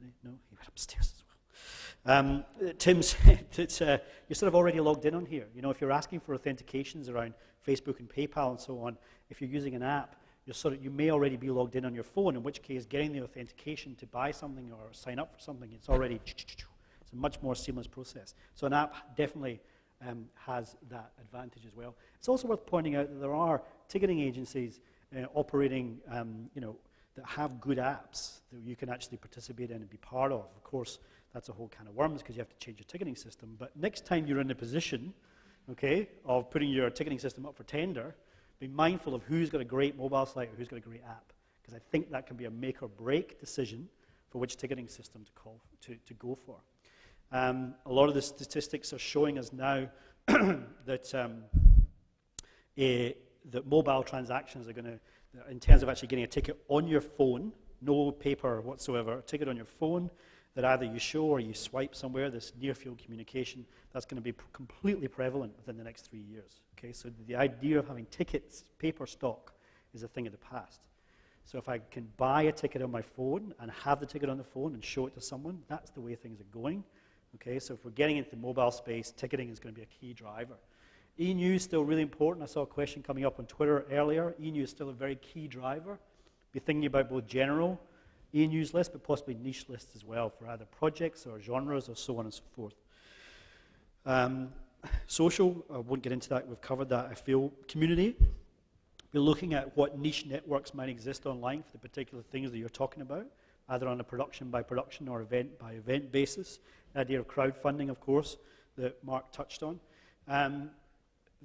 Anybody? No? He went upstairs as well. Tim said that you're sort of already logged in on here. You know, if you're asking for authentications around Facebook and PayPal and so on, if you're using an app, you may already be logged in on your phone, in which case getting the authentication to buy something or sign up for something, it's already, it's a much more seamless process. So an app definitely has that advantage as well. It's also worth pointing out that there are ticketing agencies operating, that have good apps that you can actually participate in and be part of. Of course, that's a whole can of worms because you have to change your ticketing system. But next time you're in the position, okay, of putting your ticketing system up for tender, be mindful of who's got a great mobile site or who's got a great app, because I think that can be a make or break decision for which ticketing system to go for. A lot of the statistics are showing us now that that mobile transactions are going to, in terms of actually getting a ticket on your phone, no paper whatsoever, a ticket on your phone that either you show or you swipe somewhere, this near-field communication, that's going to be completely prevalent within the next 3 years. Okay, so the idea of having tickets, paper stock, is a thing of the past. So if I can buy a ticket on my phone and have the ticket on the phone and show it to someone, that's the way things are going. Okay, so if we're getting into the mobile space, ticketing is going to be a key driver. E-news is still really important. I saw a question coming up on Twitter earlier. E-news is still a very key driver. Be thinking about both general e-news lists, but possibly niche lists as well for either projects or genres or so on and so forth. Social, I won't get into that. We've covered that, I feel. Community, we're looking at what niche networks might exist online for the particular things that you're talking about, either on a production by production or event by event basis. The idea of crowdfunding, of course, that Mark touched on.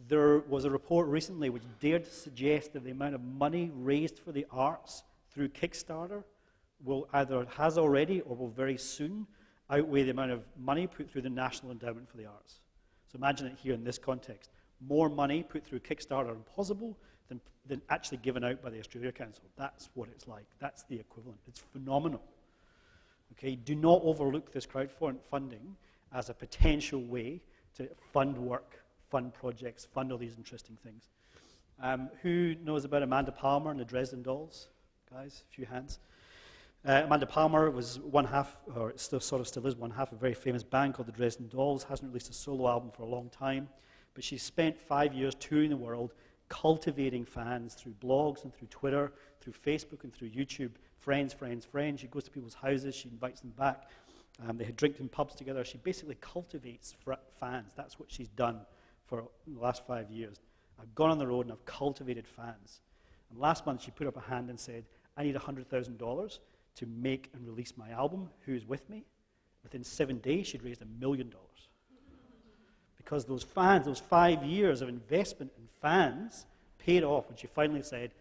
There was a report recently which dared to suggest that the amount of money raised for the arts through Kickstarter will either has already or will very soon outweigh the amount of money put through the National Endowment for the Arts. So imagine it here in this context. More money put through Kickstarter impossible than actually given out by the Australia Council. That's what it's like. That's the equivalent. It's phenomenal. Okay, do not overlook this crowdfunding as a potential way to fund work, fund projects, fund all these interesting things. Who knows about Amanda Palmer and the Dresden Dolls? Guys, a few hands. Amanda Palmer was one half, or still is one half, of a very famous band called the Dresden Dolls. Hasn't released a solo album for a long time, but she spent 5 years touring the world, cultivating fans through blogs and through Twitter, through Facebook and through YouTube. Friends. She goes to people's houses, she invites them back. They had drinks in pubs together. She basically cultivates fans. That's what she's done for the last 5 years. I've gone on the road and I've cultivated fans. And last month she put up a hand and said, I need $100,000 to make and release my album. Who's with me? Within 7 days, she'd raised $1 million. Because those fans, those 5 years of investment in fans paid off when she finally said,